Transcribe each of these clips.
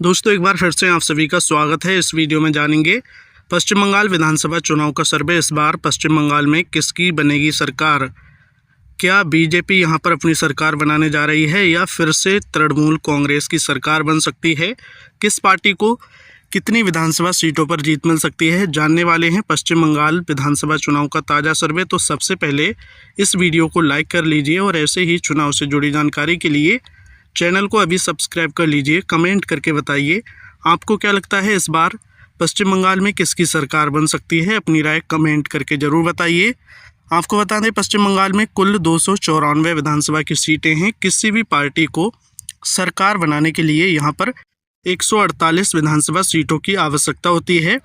दोस्तों एक बार फिर से आप सभी का स्वागत है। इस वीडियो में जानेंगे पश्चिम बंगाल विधानसभा चुनाव का सर्वे। इस बार पश्चिम बंगाल में किसकी बनेगी सरकार? क्या बीजेपी यहां पर अपनी सरकार बनाने जा रही है या फिर से तृणमूल कांग्रेस की सरकार बन सकती है? किस पार्टी को कितनी विधानसभा सीटों पर जीत मिल सकती है, जानने वाले हैं पश्चिम बंगाल विधानसभा चुनाव का ताज़ा सर्वे। तो सबसे पहले इस वीडियो को लाइक कर लीजिए और ऐसे ही चुनाव से जुड़ी जानकारी के लिए चैनल को अभी सब्सक्राइब कर लीजिए। कमेंट करके बताइए आपको क्या लगता है इस बार पश्चिम बंगाल में किसकी सरकार बन सकती है। अपनी राय कमेंट करके ज़रूर बताइए। आपको बता दें पश्चिम बंगाल में कुल 294 विधानसभा की सीटें हैं। किसी भी पार्टी को सरकार बनाने के लिए यहाँ पर 148 विधानसभा सीटों की आवश्यकता होती है।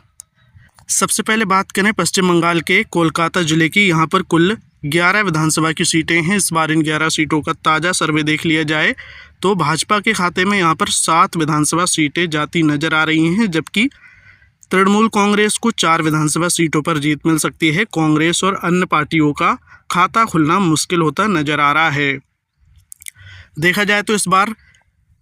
सबसे पहले बात करें पश्चिम बंगाल के कोलकाता ज़िले की, यहाँ पर कुल 11 विधानसभा की सीटें हैं। इस बार इन 11 सीटों का ताज़ा सर्वे देख लिया जाए तो भाजपा के खाते में यहाँ पर 7 विधानसभा सीटें जाती नजर आ रही हैं, जबकि तृणमूल कांग्रेस को 4 विधानसभा सीटों पर जीत मिल सकती है। कांग्रेस और अन्य पार्टियों का खाता खुलना मुश्किल होता नजर आ रहा है। देखा जाए तो इस बार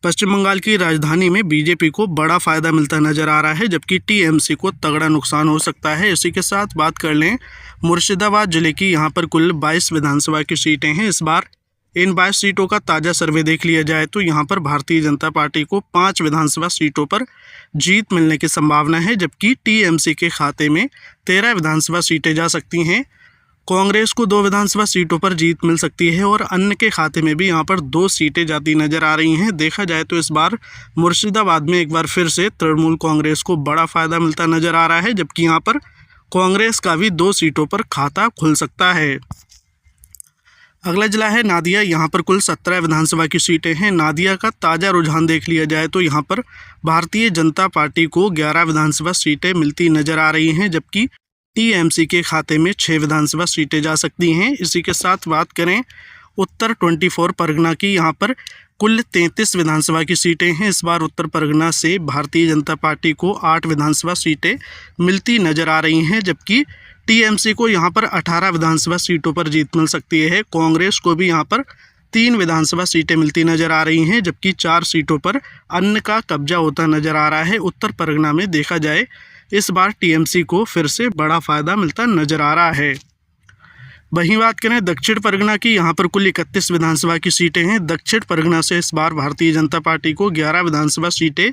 पश्चिम बंगाल की राजधानी में बीजेपी को बड़ा फायदा मिलता नजर आ रहा है, जबकि टीएमसी को तगड़ा नुकसान हो सकता है। इसी के साथ बात कर लें मुर्शिदाबाद जिले की, यहाँ पर कुल 22 विधानसभा की सीटें हैं। इस बार इन 22 सीटों का ताज़ा सर्वे देख लिया जाए तो यहाँ पर भारतीय जनता पार्टी को 5 विधानसभा सीटों पर जीत मिलने की संभावना है, जबकि टीएमसी के खाते में 13 विधानसभा सीटें जा सकती हैं। कांग्रेस को 2 विधानसभा सीटों पर जीत मिल सकती है और अन्य के खाते में भी यहाँ पर 2 सीटें जाती नजर आ रही हैं। देखा जाए तो इस बार मुर्शिदाबाद में एक बार फिर से तृणमूल कांग्रेस को बड़ा फायदा मिलता नजर आ रहा है, जबकि यहाँ पर कांग्रेस का भी 2 सीटों पर खाता खुल सकता है। अगला जिला है नादिया, यहाँ पर कुल 17 विधानसभा की सीटें हैं। नादिया का ताज़ा रुझान देख लिया जाए तो यहाँ पर भारतीय जनता पार्टी को 11 विधानसभा सीटें मिलती नजर आ रही हैं, जबकि टीएमसी के खाते में 6 विधानसभा सीटें जा सकती हैं। इसी के साथ बात करें उत्तर 24 परगना की, यहाँ पर कुल 33 विधानसभा की सीटें हैं। इस बार उत्तर परगना से भारतीय जनता पार्टी को 8 विधानसभा सीटें मिलती नजर आ रही हैं, जबकि टीएमसी को यहाँ पर 18 विधानसभा सीटों पर जीत मिल सकती है। कांग्रेस को भी यहाँ पर 3 विधानसभा सीटें मिलती नजर आ रही हैं, जबकि 4 सीटों पर अन्य का कब्जा होता नजर आ रहा है। उत्तर परगना में देखा जाए इस बार टीएमसी को फिर से बड़ा फायदा मिलता नजर आ रहा है। वहीं बात करें दक्षिण परगना की, यहाँ पर कुल 31 विधानसभा की सीटें हैं। दक्षिण परगना से इस बार भारतीय जनता पार्टी को 11 विधानसभा सीटें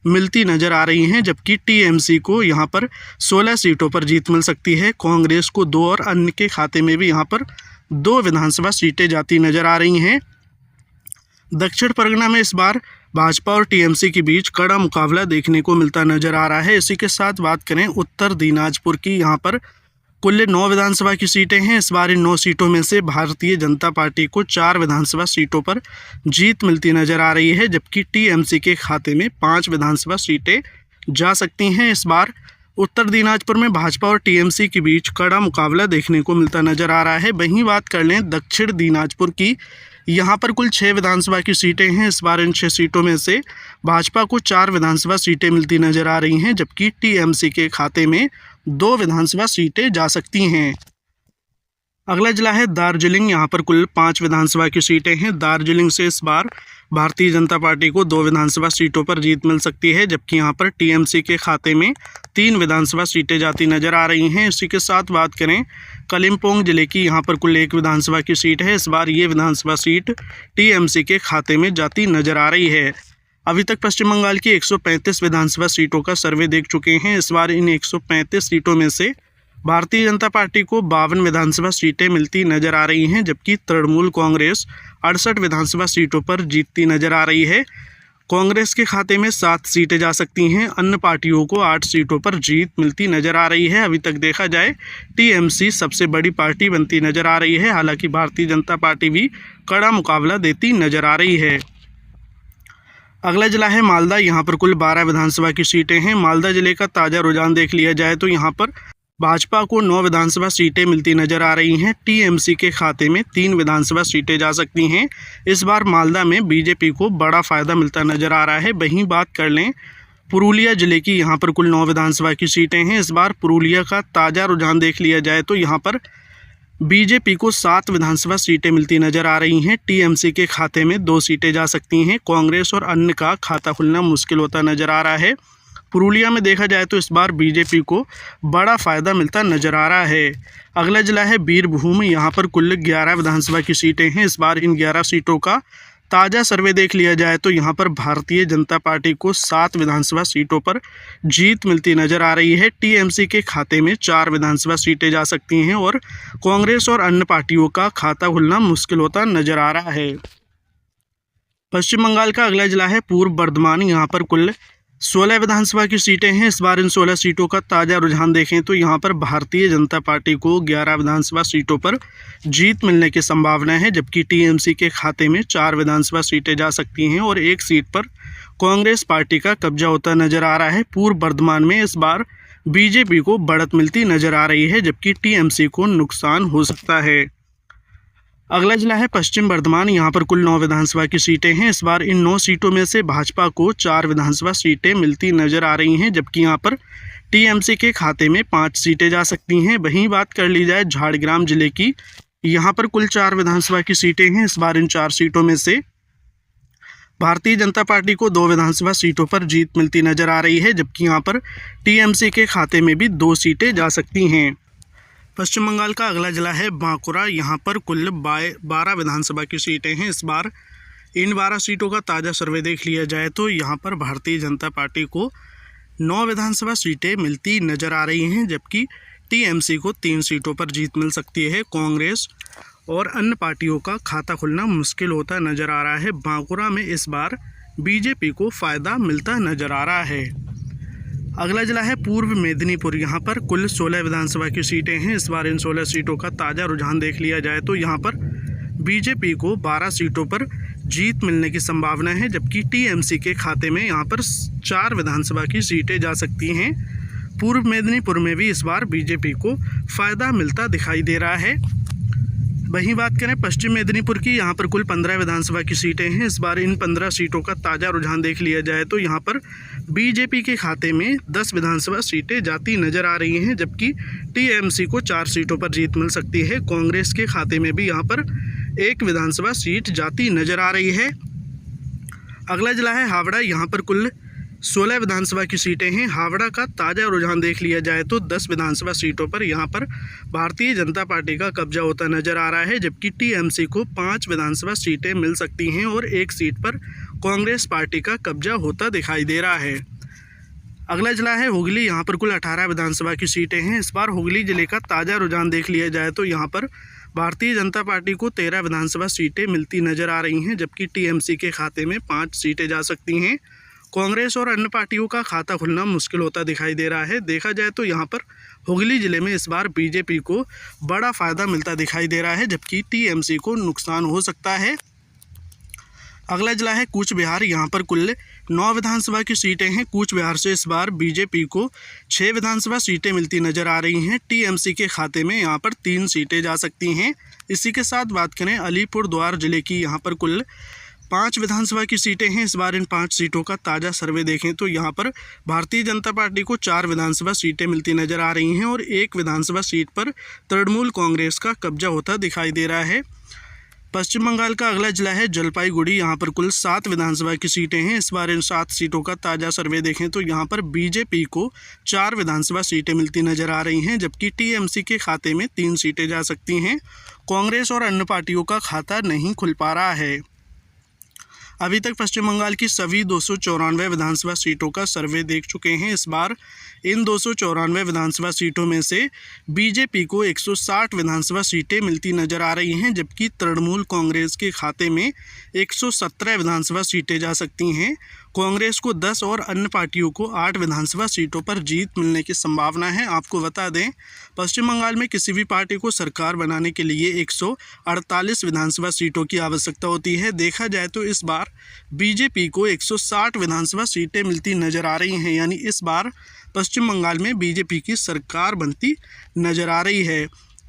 मिलती नजर आ रही हैं, जबकि टीएमसी को यहाँ पर 16 सीटों पर जीत मिल सकती है। कांग्रेस को 2 और अन्य के खाते में भी यहाँ पर 2 विधानसभा सीटें जाती नजर आ रही हैं। दक्षिण परगना में इस बार भाजपा और टीएमसी के बीच कड़ा मुकाबला देखने को मिलता नजर आ रहा है। इसी के साथ बात करें उत्तर दिनाजपुर की, यहाँ पर कुल 9 विधानसभा की सीटें हैं। इस बार इन 9 सीटों में से भारतीय जनता पार्टी को 4 विधानसभा सीटों पर जीत मिलती नजर आ रही है, जबकि टीएमसी के खाते में 5 विधानसभा सीटें जा सकती हैं। इस बार उत्तर दिनाजपुर में भाजपा और टीएमसी के बीच कड़ा मुकाबला देखने को मिलता नजर आ रहा है। वहीं बात कर लें दक्षिण दिनाजपुर की, यहाँ पर कुल 6 विधानसभा की सीटें हैं। इस बार इन 6 सीटों में से भाजपा को 4 विधानसभा सीटें मिलती नजर आ रही हैं, जबकि टीएमसी के खाते में 2 विधानसभा सीटें जा सकती हैं। अगला जिला है दार्जिलिंग, यहाँ पर कुल 5 विधानसभा की सीटें हैं। दार्जिलिंग से इस बार भारतीय जनता पार्टी को 2 विधानसभा सीटों पर जीत मिल सकती है, जबकि यहाँ पर टीएमसी के खाते में 3 विधानसभा सीटें जाती नजर आ रही हैं। इसी के साथ बात करें कलिम्पोंग जिले की, यहाँ पर कुल 1 विधानसभा की सीट है। इस बार ये विधानसभा सीट टीएमसी के खाते में जाती नजर आ रही है। अभी तक पश्चिम बंगाल की 135 विधानसभा सीटों का सर्वे देख चुके हैं। इस बार इन 135 सीटों में से भारतीय जनता पार्टी को 52 विधानसभा सीटें मिलती नजर आ रही हैं, जबकि तृणमूल कांग्रेस 68 विधानसभा सीटों पर जीतती नजर आ रही है। कांग्रेस के खाते में 7 सीटें जा सकती हैं। अन्य पार्टियों को 8 सीटों पर जीत मिलती नजर आ रही है। अभी तक देखा जाए टीएमसी सबसे बड़ी पार्टी बनती नजर आ रही है, हालांकि भारतीय जनता पार्टी भी कड़ा मुकाबला देती नजर आ रही है। अगला जिला है मालदा, यहाँ पर कुल 12 विधानसभा की सीटें हैं। मालदा जिले का ताज़ा रुझान देख लिया जाए तो यहाँ पर भाजपा को 9 विधानसभा सीटें मिलती नजर आ रही हैं। टीएमसी के खाते में 3 विधानसभा सीटें जा सकती हैं। इस बार मालदा में बीजेपी को बड़ा फायदा मिलता नजर आ रहा है। वहीं बात कर लें पुरुलिया जिले की, यहाँ पर कुल 9 विधानसभा की सीटें हैं। इस बार पुरुलिया का ताज़ा रुझान देख लिया जाए तो यहाँ पर बीजेपी को 7 विधानसभा सीटें मिलती नजर आ रही हैं। टीएमसी के खाते में 2 सीटें जा सकती हैं। कांग्रेस और अन्य का खाता खुलना मुश्किल होता नजर आ रहा है। पुरुलिया में देखा जाए तो इस बार बीजेपी को बड़ा फायदा मिलता नजर आ रहा है। अगला जिला है बीरभूम। यहाँ पर कुल 11 विधानसभा की सीटें हैं। इस बार इन 11 सीटों का ताज़ा सर्वे देख लिया जाए तो यहाँ पर भारतीय जनता पार्टी को 7 विधानसभा सीटों पर जीत मिलती नजर आ रही है। टीएमसी के खाते में 4 विधानसभा सीटें जा सकती हैं और कांग्रेस और अन्य पार्टियों का खाता खुलना मुश्किल होता नजर आ रहा है। पश्चिम बंगाल का अगला जिला है पूर्व बर्धमान। यहाँ पर कुल 16 विधानसभा की सीटें हैं। इस बार इन 16 सीटों का ताज़ा रुझान देखें तो यहाँ पर भारतीय जनता पार्टी को 11 विधानसभा सीटों पर जीत मिलने की संभावना है, जबकि टीएमसी के खाते में 4 विधानसभा सीटें जा सकती हैं और 1 सीट पर कांग्रेस पार्टी का कब्जा होता नजर आ रहा है। पूर्व बर्धमान में इस बार बीजेपी को बढ़त मिलती नजर आ रही है, जबकि टीएमसी को नुकसान हो सकता है। अगला जिला है पश्चिम बर्धमान। यहाँ पर कुल 9 विधानसभा की सीटें हैं। इस बार इन 9 सीटों में से भाजपा को 4 विधानसभा सीटें मिलती नजर आ रही हैं, जबकि यहाँ पर टीएमसी के खाते में 5 सीटें जा सकती हैं। वहीं बात कर ली जाए झारग्राम जिले की, यहाँ पर कुल 4 विधानसभा की सीटें हैं। इस बार इन 4 सीटों में से भारतीय जनता पार्टी को 2 विधानसभा सीटों पर जीत मिलती नजर आ रही है, जबकि यहाँ पर टीएमसी के खाते में भी 2 सीटें जा सकती हैं। पश्चिम बंगाल का अगला जिला है बांकुरा। यहाँ पर कुल 12 विधानसभा की सीटें हैं। इस बार इन 12 सीटों का ताज़ा सर्वे देख लिया जाए तो यहाँ पर भारतीय जनता पार्टी को 9 विधानसभा सीटें मिलती नज़र आ रही हैं, जबकि टीएमसी को 3 सीटों पर जीत मिल सकती है। कांग्रेस और अन्य पार्टियों का खाता खुलना मुश्किल होता नज़र आ रहा है। बांकुरा में इस बार बीजेपी को फ़ायदा मिलता नज़र आ रहा है। अगला जिला है पूर्व मेदिनीपुर। यहाँ पर कुल 16 विधानसभा की सीटें हैं। इस बार इन 16 सीटों का ताज़ा रुझान देख लिया जाए तो यहाँ पर बीजेपी को 12 सीटों पर जीत मिलने की संभावना है, जबकि टीएमसी के खाते में यहाँ पर 4 विधानसभा की सीटें जा सकती हैं। पूर्व मेदिनीपुर में भी इस बार बीजेपी को फ़ायदा मिलता दिखाई दे रहा है। वहीं बात करें पश्चिम मेदिनीपुर की, यहाँ पर कुल 15 विधानसभा की सीटें हैं। इस बार इन 15 सीटों का ताज़ा रुझान देख लिया जाए तो यहाँ पर बीजेपी के खाते में 10 विधानसभा सीटें जाती नज़र आ रही हैं, जबकि टीएमसी को 4 सीटों पर जीत मिल सकती है। कांग्रेस के खाते में भी यहाँ पर 1 विधानसभा सीट जाती नज़र आ रही है। अगला जिला है हावड़ा। यहाँ पर कुल 16 विधानसभा की सीटें हैं। हावड़ा का ताज़ा रुझान देख लिया जाए तो 10 विधानसभा सीटों पर यहाँ पर भारतीय जनता पार्टी का कब्जा होता नजर आ रहा है, जबकि टीएमसी को 5 विधानसभा सीटें मिल सकती हैं और 1 सीट पर कांग्रेस पार्टी का कब्जा होता दिखाई दे रहा है। अगला जिला है हुगली। यहाँ पर कुल 18 विधानसभा की सीटें हैं। इस बार हुगली जिले का ताज़ा रुझान देख लिया जाए तो यहाँ पर भारतीय जनता पार्टी को 13 विधानसभा सीटें मिलती नजर आ रही हैं, जबकि टीएमसी के खाते में 5 सीटें जा सकती हैं। कांग्रेस और अन्य पार्टियों का खाता खुलना मुश्किल होता दिखाई दे रहा है। देखा जाए तो यहाँ पर हुगली जिले में इस बार बीजेपी को बड़ा फ़ायदा मिलता दिखाई दे रहा है, जबकि टीएमसी को नुकसान हो सकता है। अगला जिला है कूच बिहार। यहाँ पर कुल 9 विधानसभा की सीटें हैं। कूच बिहार से इस बार बीजेपी को 6 विधानसभा सीटें मिलती नज़र आ रही हैं। टीएमसी के खाते में यहाँ पर 3 सीटें जा सकती हैं। इसी के साथ बात करें अलीपुरद्वार जिले की, यहाँ पर कुल 5 विधानसभा की सीटें हैं। इस बार इन 5 सीटों का ताज़ा सर्वे देखें तो यहाँ पर भारतीय जनता पार्टी को 4 विधानसभा सीटें मिलती नज़र आ रही हैं और 1 विधानसभा सीट पर तृणमूल कांग्रेस का कब्जा होता दिखाई दे रहा है। पश्चिम बंगाल का अगला जिला है जलपाईगुड़ी। यहाँ पर कुल 7 विधानसभा की सीटें हैं। इस बार इन 7 सीटों का ताज़ा सर्वे देखें तो यहाँ पर बीजेपी को 4 विधानसभा सीटें मिलती नज़र आ रही हैं, जबकि टीएमसी के खाते में 3 सीटें जा सकती हैं। कांग्रेस और अन्य पार्टियों का खाता नहीं खुल पा रहा है। अभी तक पश्चिम बंगाल की सभी 294 विधानसभा सीटों का सर्वे देख चुके हैं। इस बार इन 294 विधानसभा सीटों में से बीजेपी को 160 विधानसभा सीटें मिलती नज़र आ रही हैं, जबकि तृणमूल कांग्रेस के खाते में 117 विधानसभा सीटें जा सकती हैं। कांग्रेस को 10 और अन्य पार्टियों को 8 विधानसभा सीटों पर जीत मिलने की संभावना है। आपको बता दें, पश्चिम बंगाल में किसी भी पार्टी को सरकार बनाने के लिए 148 विधानसभा सीटों की आवश्यकता होती है। देखा जाए तो इस बार बीजेपी को 160 विधानसभा सीटें मिलती नज़र आ रही हैं, यानी इस बार पश्चिम बंगाल में बीजेपी की सरकार बनती नज़र आ रही है।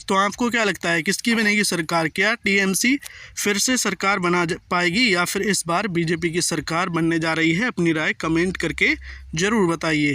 तो आपको क्या लगता है, किसकी बनेगी सरकार? क्या टीएमसी फिर से सरकार बना पाएगी या फिर इस बार बीजेपी की सरकार बनने जा रही है? अपनी राय कमेंट करके ज़रूर बताइए।